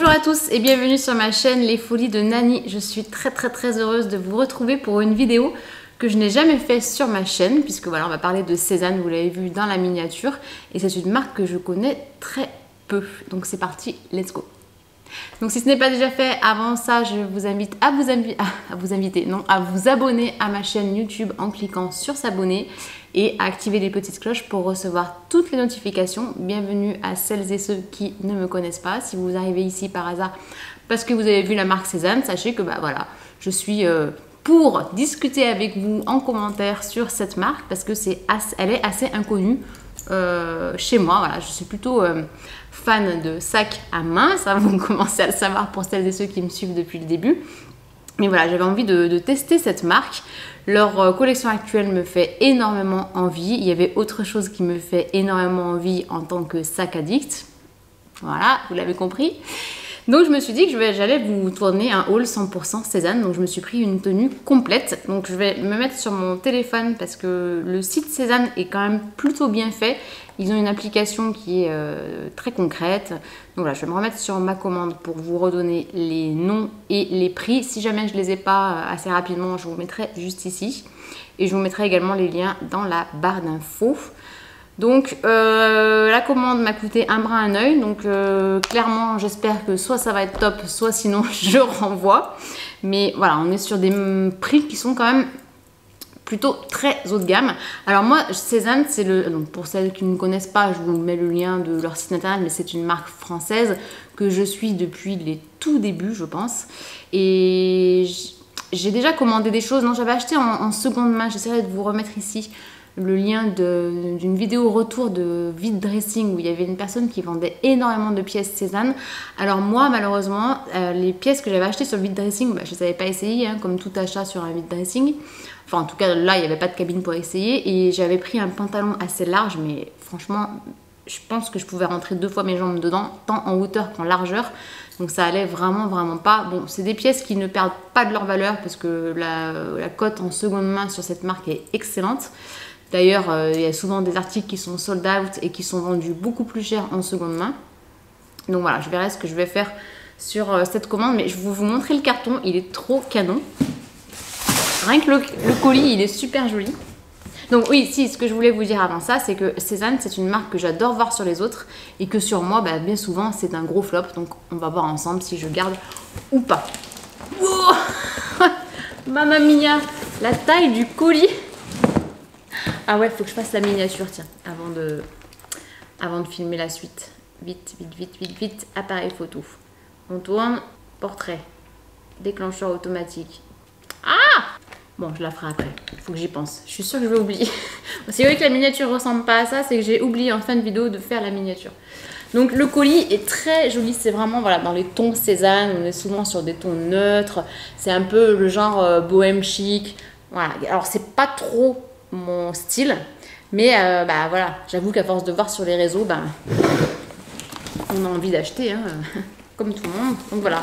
Bonjour à tous et bienvenue sur ma chaîne Les Folies de Nani. Je suis très heureuse de vous retrouver pour une vidéo que je n'ai jamais fait sur ma chaîne, puisque voilà, on va parler de Sézane, vous l'avez vu dans la miniature, et c'est une marque que je connais très peu. Donc c'est parti, let's go. Donc si ce n'est pas déjà fait, avant ça, je vous invite à vous abonner à ma chaîne YouTube en cliquant sur s'abonner et à activer les petites cloches pour recevoir toutes les notifications. Bienvenue à celles et ceux qui ne me connaissent pas. Si vous arrivez ici par hasard parce que vous avez vu la marque Sézane, sachez que voilà, je suis pour discuter avec vous en commentaire sur cette marque parce que elle est assez inconnue chez moi. Voilà, je suis plutôt fan de sacs à main, ça vous commencez à le savoir pour celles et ceux qui me suivent depuis le début. Mais voilà, j'avais envie de tester cette marque. Leur collection actuelle me fait énormément envie. Il y avait autre chose qui me fait énormément envie en tant que sac addict. Voilà, vous l'avez compris. Donc je me suis dit que j'allais vous tourner un haul 100% Sézane. Donc je me suis pris une tenue complète. Donc je vais me mettre sur mon téléphone parce que le site Sézane est quand même plutôt bien fait. Ils ont une application qui est très concrète. Donc voilà, je vais me remettre sur ma commande pour vous redonner les noms et les prix. Si jamais je ne les ai pas assez rapidement, je vous mettrai juste ici. Et je vous mettrai également les liens dans la barre d'infos. Donc la commande m'a coûté un bras un œil, donc clairement j'espère que soit ça va être top, soit sinon je renvoie. Mais voilà, on est sur des prix qui sont quand même plutôt très haut de gamme. Alors moi, Sézane, c'est donc pour celles qui ne connaissent pas, je vous mets le lien de leur site internet, mais c'est une marque française que je suis depuis les tout débuts, je pense. Et j'ai déjà commandé des choses, non, j'avais acheté en seconde main, j'essaierai de vous remettre ici le lien d'une vidéo retour de vide dressing où il y avait une personne qui vendait énormément de pièces Sézane. Alors moi malheureusement les pièces que j'avais achetées sur le vide dressing, je ne savais pas essayer comme tout achat sur un vide dressing. Enfin en tout cas là il n'y avait pas de cabine pour essayer et j'avais pris un pantalon assez large mais franchement je pense que je pouvais rentrer 2 fois mes jambes dedans, tant en hauteur qu'en largeur. Donc ça allait vraiment pas. Bon, c'est des pièces qui ne perdent pas de leur valeur parce que la cote en seconde main sur cette marque est excellente. D'ailleurs, il y a souvent des articles qui sont sold out et qui sont vendus beaucoup plus cher en seconde main. Donc voilà, je verrai ce que je vais faire sur cette commande. Mais je vais vous montrer le carton, il est trop canon. Rien que le colis, il est super joli. Donc oui, si, ce que je voulais vous dire avant ça, c'est que Sézane, c'est une marque que j'adore voir sur les autres. Et que sur moi, bien souvent, c'est un gros flop. Donc on va voir ensemble si je garde ou pas. Oh Mamma mia, la taille du colis. Ah ouais, il faut que je fasse la miniature, tiens, avant de filmer la suite. Vite, appareil photo. On tourne, portrait, déclencheur automatique. Ah! Bon, je la ferai après, il faut que j'y pense. Je suis sûre que je vais oublier. C'est vrai que la miniature ressemble pas à ça, c'est que j'ai oublié en fin de vidéo de faire la miniature. Donc le colis est très joli, c'est vraiment voilà, dans les tons Sézane, on est souvent sur des tons neutres. C'est un peu le genre bohème chic. Voilà, alors c'est pas trop mon style, mais voilà, j'avoue qu'à force de voir sur les réseaux, on a envie d'acheter, comme tout le monde. Donc voilà,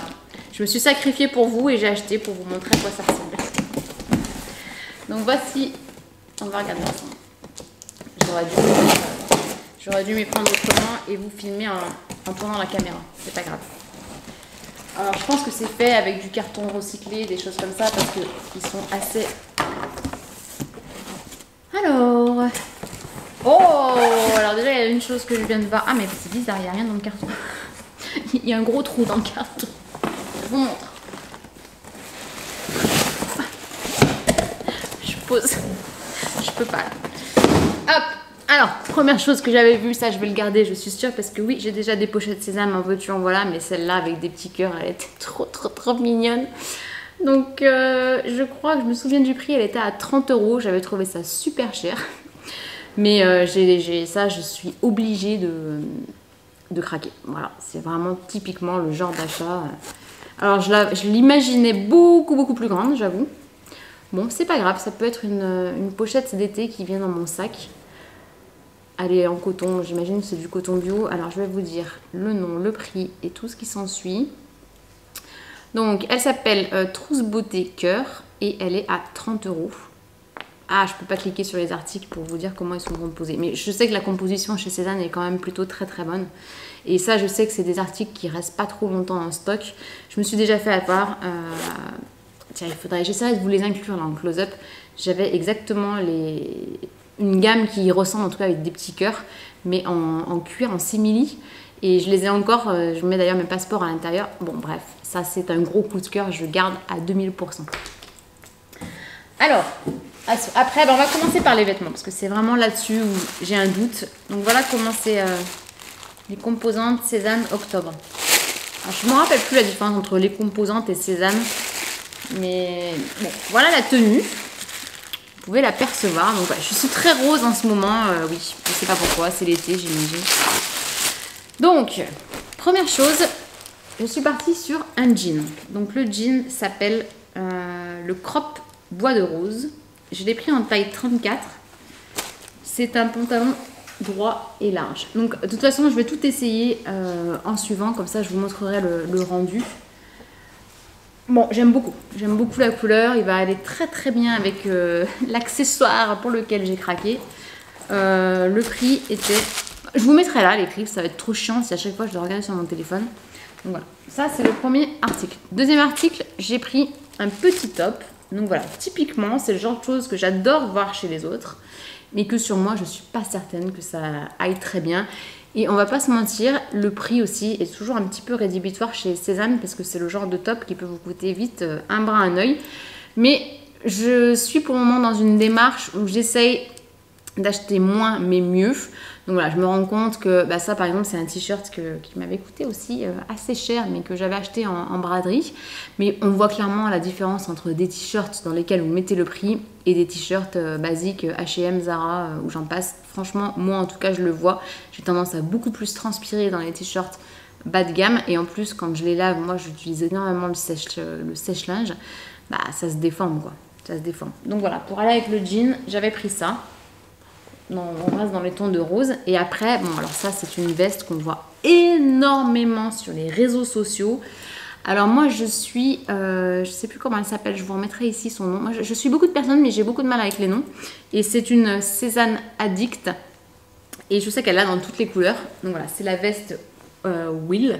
je me suis sacrifiée pour vous et j'ai acheté pour vous montrer à quoi ça ressemble. Donc voici, on va regarder ensemble. J'aurais dû m'y prendre autrement et vous filmer en tournant la caméra, c'est pas grave. Alors je pense que c'est fait avec du carton recyclé, des choses comme ça, parce qu'ils sont assez... Alors, alors déjà il y a une chose que je viens de voir. Ah mais c'est bizarre, il n'y a rien dans le carton. Il y a un gros trou dans le carton. Je vous montre. Je pose. Je peux pas. Hop. Alors, première chose que j'avais vue, ça je vais le garder, je suis sûre, parce que oui, j'ai déjà des pochettes Sézane, en veux-tu, en voilà, mais celle-là avec des petits cœurs, elle était trop mignonne. Donc je crois que je me souviens du prix, elle était à 30 €, j'avais trouvé ça super cher. Mais ça, je suis obligée de craquer. Voilà, c'est vraiment typiquement le genre d'achat. Alors je l'imaginais beaucoup plus grande, j'avoue. Bon, c'est pas grave, ça peut être une pochette d'été qui vient dans mon sac. Elle est en coton, j'imagine que c'est du coton bio. Alors je vais vous dire le nom, le prix et tout ce qui s'ensuit. Donc elle s'appelle Trousse Beauté Cœur et elle est à 30 €. Ah, je peux pas cliquer sur les articles pour vous dire comment ils sont composés. Mais je sais que la composition chez Cézanne est quand même plutôt très très bonne. Et ça, je sais que c'est des articles qui restent pas trop longtemps en stock. Je me suis déjà fait avoir. Tiens, j'essaierai de vous les inclure là en close-up. J'avais exactement une gamme qui ressemble en tout cas avec des petits cœurs, mais en cuir, en simili. Et je les ai encore, je mets d'ailleurs mes passeports à l'intérieur. Bon bref, ça c'est un gros coup de cœur, je garde à 2000%. Alors, après on va commencer par les vêtements, parce que c'est vraiment là-dessus où j'ai un doute. Donc voilà comment c'est les composantes Cézanne Octobre. Alors, je ne me rappelle plus la différence entre les composantes et Cézanne, mais bon, voilà la tenue. Vous pouvez l'apercevoir. Donc voilà, je suis très rose en ce moment, oui, je ne sais pas pourquoi, c'est l'été j'imagine. Donc, première chose, je suis partie sur un jean. Donc le jean s'appelle le crop bois de rose. Je l'ai pris en taille 34. C'est un pantalon droit et large. Donc de toute façon, je vais tout essayer en suivant. Comme ça, je vous montrerai le rendu. Bon, j'aime beaucoup. J'aime beaucoup la couleur. Il va aller très très bien avec l'accessoire pour lequel j'ai craqué. Le prix était... Je vous mettrai là les prix, ça va être trop chiant si à chaque fois je dois regarder sur mon téléphone. Donc voilà, ça c'est le premier article. Deuxième article, j'ai pris un petit top. Donc voilà, typiquement, c'est le genre de choses que j'adore voir chez les autres, mais que sur moi, je ne suis pas certaine que ça aille très bien. Et on va pas se mentir, le prix aussi est toujours un petit peu rédhibitoire chez Cézanne, parce que c'est le genre de top qui peut vous coûter vite un bras, un œil. Mais je suis pour le moment dans une démarche où j'essaye d'acheter moins mais mieux. Donc voilà, je me rends compte que ça par exemple c'est un t-shirt qui m'avait coûté aussi assez cher, mais que j'avais acheté en braderie. Mais on voit clairement la différence entre des t-shirts dans lesquels vous mettez le prix et des t-shirts basiques H&M, Zara ou j'en passe. Franchement, moi en tout cas je le vois, j'ai tendance à beaucoup plus transpirer dans les t-shirts bas de gamme. Et en plus quand je les lave, moi j'utilise énormément le sèche-linge, ça se déforme quoi, ça se déforme. Donc voilà, pour aller avec le jean, j'avais pris ça. On reste dans les tons de rose. Et après, bon alors ça c'est une veste qu'on voit énormément sur les réseaux sociaux. Alors moi je suis, je sais plus comment elle s'appelle, je vous remettrai ici son nom. Moi je suis beaucoup de personnes mais j'ai beaucoup de mal avec les noms. Et c'est une Cézanne Addict. Et je sais qu'elle l'a dans toutes les couleurs. Donc voilà, c'est la veste Will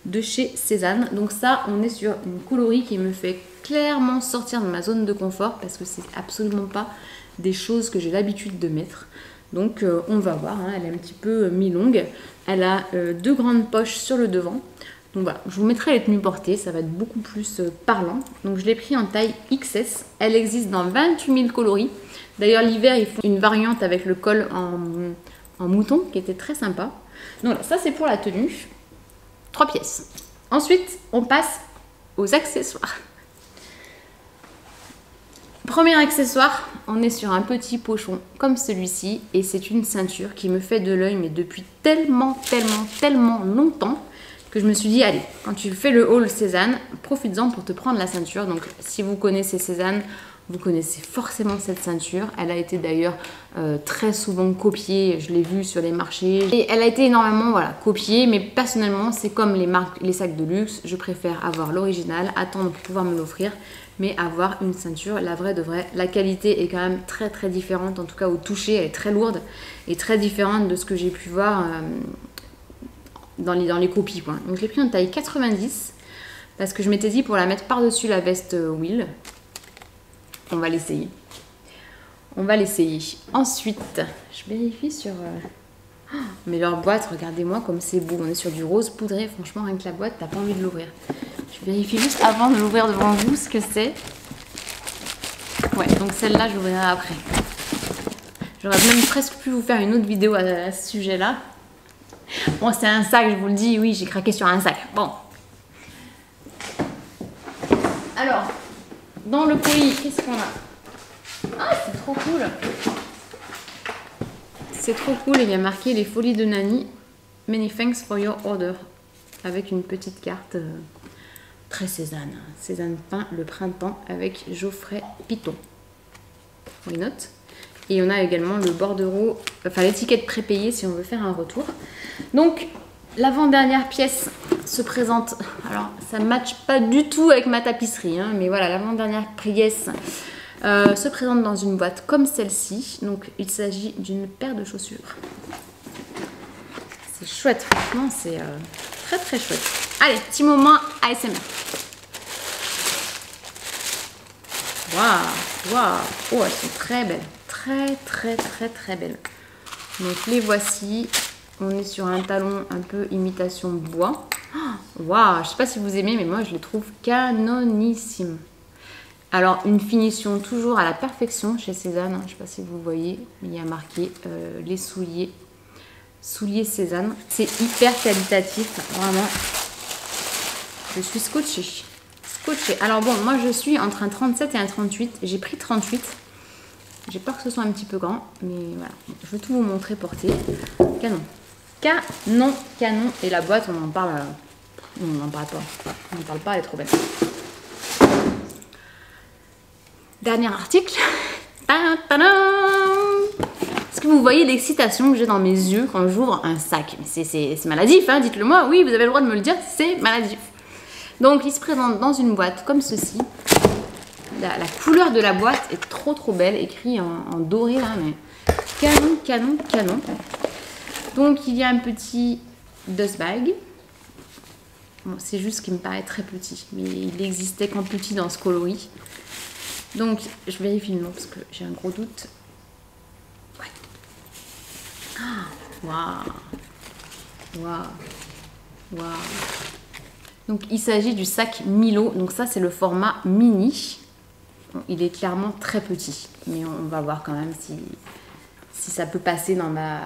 de chez Cézanne. Donc ça, on est sur une coloris qui me fait clairement sortir de ma zone de confort, parce que c'est absolument pas des choses que j'ai l'habitude de mettre. Donc on va voir, hein, elle est un petit peu mi-longue. Elle a deux grandes poches sur le devant. Donc voilà, je vous mettrai les tenues portées, ça va être beaucoup plus parlant. Donc je l'ai pris en taille XS. Elle existe dans 28 000 coloris. D'ailleurs l'hiver, ils font une variante avec le col en mouton qui était très sympa. Donc voilà, ça c'est pour la tenue. 3 pièces. Ensuite, on passe aux accessoires. Premier accessoire, on est sur un petit pochon comme celui-ci et c'est une ceinture qui me fait de l'œil mais depuis tellement longtemps que je me suis dit allez, quand tu fais le haul Cézanne, profites-en pour te prendre la ceinture. Donc si vous connaissez Cézanne, vous connaissez forcément cette ceinture. Elle a été d'ailleurs très souvent copiée, je l'ai vue sur les marchés. Et elle a été énormément copiée, mais personnellement c'est comme les sacs de luxe, je préfère avoir l'original, attendre pour pouvoir me l'offrir, mais avoir une ceinture, la vraie de vraie. La qualité est quand même très différente, en tout cas au toucher, elle est très lourde et très différente de ce que j'ai pu voir dans les copies, quoi. Donc je l'ai pris en taille 90 parce que je m'étais dit pour la mettre par-dessus la veste Will. On va l'essayer. On va l'essayer. Ensuite, je vérifie sur... mais leur boîte, regardez-moi comme c'est beau. On est sur du rose poudré. Franchement, rien que la boîte, t'as pas envie de l'ouvrir. Je vérifie juste avant de l'ouvrir devant vous ce que c'est. Ouais, donc celle-là, j'ouvrirai après. J'aurais même presque pu vous faire une autre vidéo à ce sujet-là. Bon, c'est un sac, je vous le dis. Oui, j'ai craqué sur un sac. Bon. Alors... dans le colis, qu'est-ce qu'on a? Ah, c'est trop cool! C'est trop cool, il y a marqué les folies de Nani. Many thanks for your order. Avec une petite carte très Cézanne. Cézanne peint le printemps avec Geoffrey Piton. Why not? Et on a également le bordereau, enfin l'étiquette prépayée si on veut faire un retour. Donc, l'avant-dernière pièce se présente, alors ça ne matche pas du tout avec ma tapisserie, hein, mais voilà, l'avant-dernière pièce Se présente dans une boîte comme celle-ci. Donc il s'agit d'une paire de chaussures. C'est chouette, franchement, c'est très très chouette. Allez, petit moment ASMR. Waouh, waouh, oh, elles sont très belles, très très très très belles. Donc les voici. On est sur un talon un peu imitation bois. Waouh, je sais pas si vous aimez, mais moi je les trouve canonissimes. Alors une finition toujours à la perfection chez Cézanne. Je sais pas si vous voyez, il y a marqué les souliers Cézanne. C'est hyper qualitatif, vraiment. Je suis scotchée. Alors bon, moi je suis entre un 37 et un 38. J'ai pris 38. J'ai peur que ce soit un petit peu grand, mais voilà. Je vais tout vous montrer porter. Canon. Canon. Et la boîte, on en parle. On n'en parle pas. On n'en parle pas, elle est trop belle. Dernier article. Est-ce que vous voyez l'excitation que j'ai dans mes yeux quand j'ouvre un sac? C'est maladif, hein, dites-le moi. Oui, vous avez le droit de me le dire, c'est maladif. Donc, il se présente dans une boîte comme ceci. La couleur de la boîte est trop belle, écrit en doré là, mais canon. Donc, il y a un petit dust bag. Bon, c'est juste qu'il me paraît très petit, mais il existait qu'en petit dans ce coloris. Donc, je vérifie le nom parce que j'ai un gros doute. Ouais. Waouh. Donc, il s'agit du sac Milo. Donc, ça, c'est le format mini. Bon, il est clairement très petit, mais on va voir quand même si ça peut passer dans ma...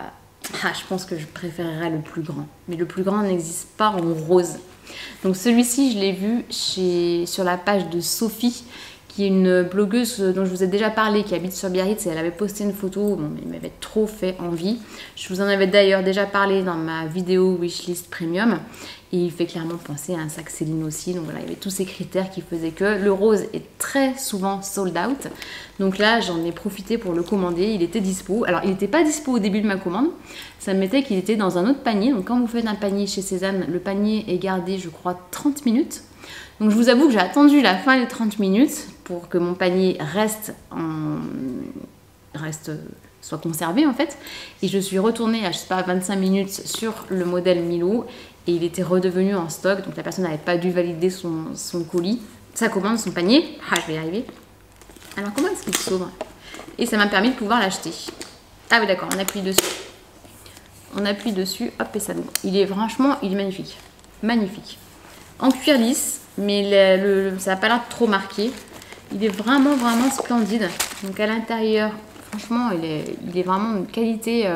Ah, je pense que je préférerais le plus grand. Mais le plus grand n'existe pas en rose. Donc celui-ci, je l'ai vu sur la page de Sophie, qui est une blogueuse dont je vous ai déjà parlé, qui habite sur Biarritz, et elle avait posté une photo, bon, mais il m'avait trop fait envie. Je vous en avais d'ailleurs déjà parlé dans ma vidéo Wishlist Premium, et il fait clairement penser à un sac Céline aussi. Donc voilà, il y avait tous ces critères qui faisaient que le rose est très souvent sold out. Donc là, j'en ai profité pour le commander, il était dispo. Alors, il n'était pas dispo au début de ma commande, ça me mettait qu'il était dans un autre panier. Donc quand vous faites un panier chez Cézanne, le panier est gardé, je crois, 30 minutes. Donc je vous avoue que j'ai attendu la fin des 30 minutes pour que mon panier soit conservé en fait. Et je suis retournée à, je sais pas, 25 minutes sur le modèle Milo et il était redevenu en stock. Donc la personne n'avait pas dû valider son colis, sa commande, son panier. Ah, je vais y arriver. Alors comment est-ce qu'il s'ouvre? Et ça m'a permis de pouvoir l'acheter. Ah oui d'accord, on appuie dessus. On appuie dessus, hop et ça ouvre. Franchement, il est magnifique. Magnifique. En cuir lisse, mais ça n'a pas l'air trop marqué. Il est vraiment splendide. Donc à l'intérieur, franchement, il est vraiment de qualité.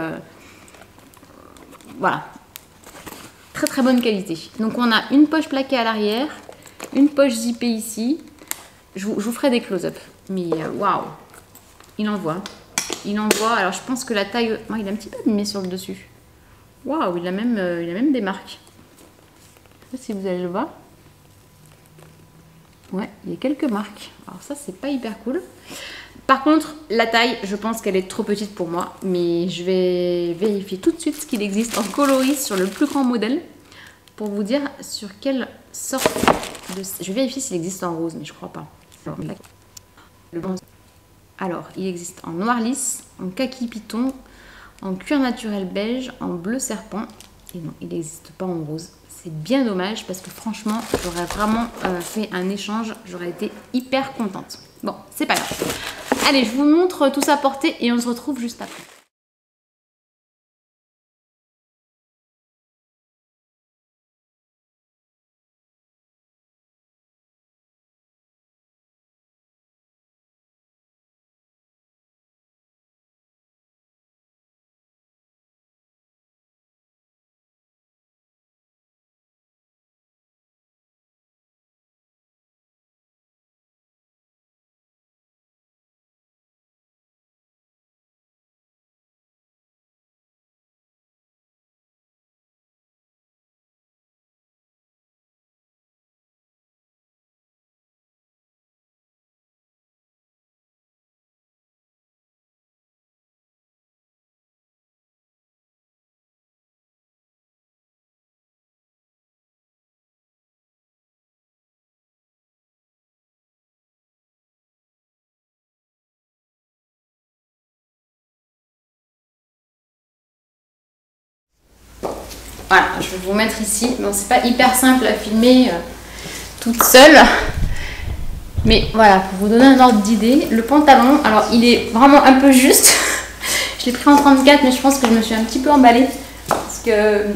Voilà. Très bonne qualité. Donc on a une poche plaquée à l'arrière, une poche zippée ici. Je vous ferai des close-up. Mais waouh, il envoie. Alors je pense que la taille... Oh, il est un petit peu abîmé sur le dessus. Waouh, il a même des marques. Je sais pas si vous allez le voir. Ouais, il y a quelques marques. Alors ça, c'est pas hyper cool. Par contre, la taille, je pense qu'elle est trop petite pour moi. Mais je vais vérifier tout de suite ce qu'il existe en coloris sur le plus grand modèle. Pour vous dire sur quelle sorte de... Je vais vérifier s'il existe en rose, mais je crois pas. Alors, il existe en noir lisse, en kaki python, en cuir naturel beige, en bleu serpent. Et non, il n'existe pas en rose. C'est bien dommage parce que franchement, j'aurais vraiment fait un échange. J'aurais été hyper contente. Bon, c'est pas grave. Allez, je vous montre tout ça porté et on se retrouve juste après. voilà, je vais vous mettre ici. Bon, c'est pas hyper simple à filmer toute seule. Mais voilà, pour vous donner un ordre d'idée, le pantalon, alors il est vraiment un peu juste. Je l'ai pris en 34, mais je pense que je me suis un petit peu emballée. Parce que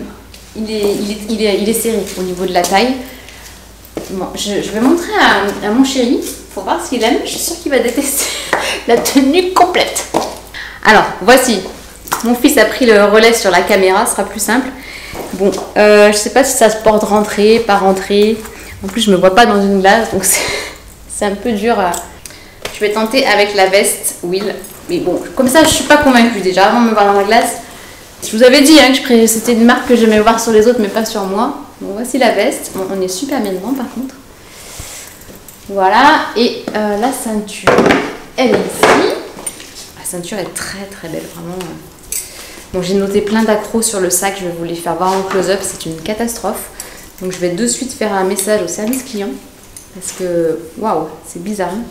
il est serré au niveau de la taille. Bon, je vais montrer à mon chéri. Faut voir ce qu'il aime. Je suis sûre qu'il va détester la tenue complète. Alors, voici. Mon fils a pris le relais sur la caméra, ce sera plus simple. Bon, je sais pas si ça se porte rentrée, pas rentrée. En plus, je me vois pas dans une glace, donc c'est un peu dur. Je vais tenter avec la veste Will. Mais bon, comme ça, je suis pas convaincue déjà avant de me voir dans la glace. Je vous avais dit hein, que c'était une marque que j'aimais voir sur les autres, mais pas sur moi. Bon, voici la veste. Bon, on est super bien dedans par contre. Voilà, et la ceinture, elle est ici. La ceinture est très très belle, vraiment. Bon, j'ai noté plein d'accros sur le sac, je vais vous les faire voir en close-up, c'est une catastrophe. Donc je vais de suite faire un message au service client. Parce que, waouh, c'est bizarre. Hein.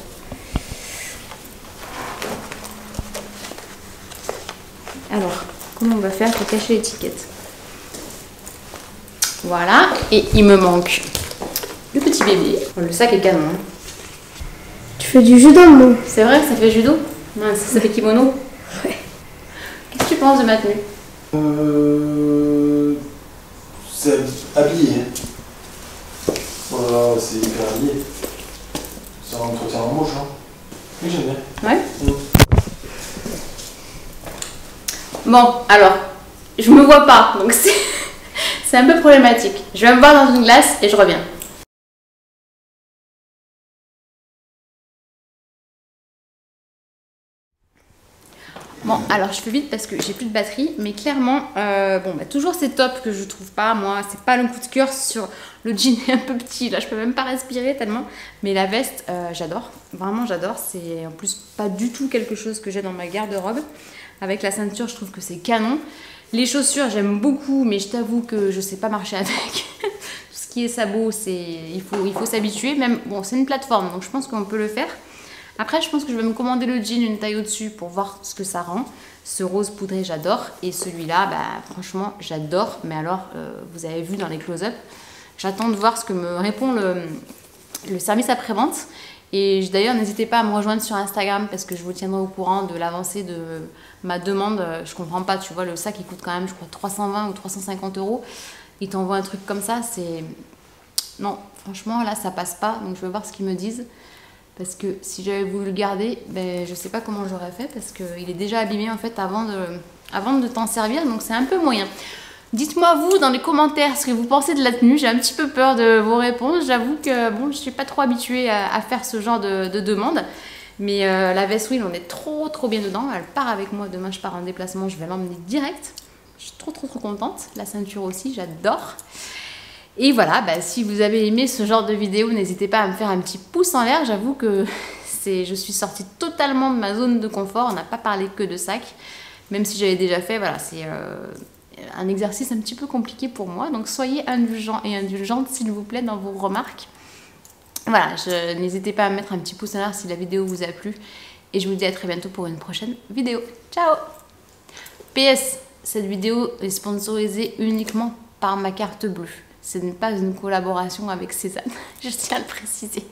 Alors, comment on va faire pour cacher l'étiquette? Voilà, et il me manque le petit bébé. Le sac est canon. Hein. Tu fais du judo, moi. C'est vrai que ça fait judo? Non, ça fait kimono? Ouais. Qu'est-ce que tu penses de ma tenue? C'est habillé. Hein. Voilà, c'est hyper habillé. C'est un entretien en mouche. Hein. Oui, j'aime bien. Ouais. Bon, alors, je me vois pas, donc c'est un peu problématique. Je vais me voir dans une glace et je reviens. Bon, alors je fais vite parce que j'ai plus de batterie, mais clairement, bon, bah, toujours ces tops que je trouve pas, moi, c'est pas le coup de cœur sur le jean est un peu petit, là je peux même pas respirer tellement, mais la veste, j'adore, vraiment j'adore, c'est en plus pas du tout quelque chose que j'ai dans ma garde-robe. Avec la ceinture, je trouve que c'est canon. Les chaussures, j'aime beaucoup, mais je t'avoue que je sais pas marcher avec. Tout ce qui est sabot, il faut s'habituer, même, bon, c'est une plateforme, donc je pense qu'on peut le faire. Après, je pense que je vais me commander le jean une taille au-dessus pour voir ce que ça rend. Ce rose poudré, j'adore. Et celui-là, bah, franchement, j'adore. Mais alors, vous avez vu dans les close-up, j'attends de voir ce que me répond le service après-vente. Et d'ailleurs, n'hésitez pas à me rejoindre sur Instagram parce que je vous tiendrai au courant de l'avancée de ma demande. Je comprends pas, tu vois, le sac, il coûte quand même, je crois, 320 ou 350 €. Ils t'envoient un truc comme ça, c'est... Non, franchement, là, ça passe pas. Donc, je vais voir ce qu'ils me disent. Parce que si j'avais voulu le garder, ben, je sais pas comment j'aurais fait parce qu'il est déjà abîmé en fait avant de t'en servir, donc c'est un peu moyen. Dites-moi vous dans les commentaires ce que vous pensez de la tenue, j'ai un petit peu peur de vos réponses, j'avoue que bon, je suis pas trop habituée à faire ce genre de demande. Mais la veste Will, on est trop bien dedans, elle part avec moi, demain je pars en déplacement, je vais l'emmener direct. Je suis trop contente, la ceinture aussi, j'adore. Et voilà, bah, si vous avez aimé ce genre de vidéo, n'hésitez pas à me faire un petit pouce en l'air. J'avoue que je suis sortie totalement de ma zone de confort. On n'a pas parlé que de sac. Même si j'avais déjà fait, voilà, c'est un exercice un petit peu compliqué pour moi. Donc soyez indulgents et indulgentes, s'il vous plaît, dans vos remarques. Voilà, n'hésitez pas à mettre un petit pouce en l'air si la vidéo vous a plu. Et je vous dis à très bientôt pour une prochaine vidéo. Ciao! PS, cette vidéo est sponsorisée uniquement par ma carte bleue. Ce n'est pas une collaboration avec Cézanne, je tiens à le préciser.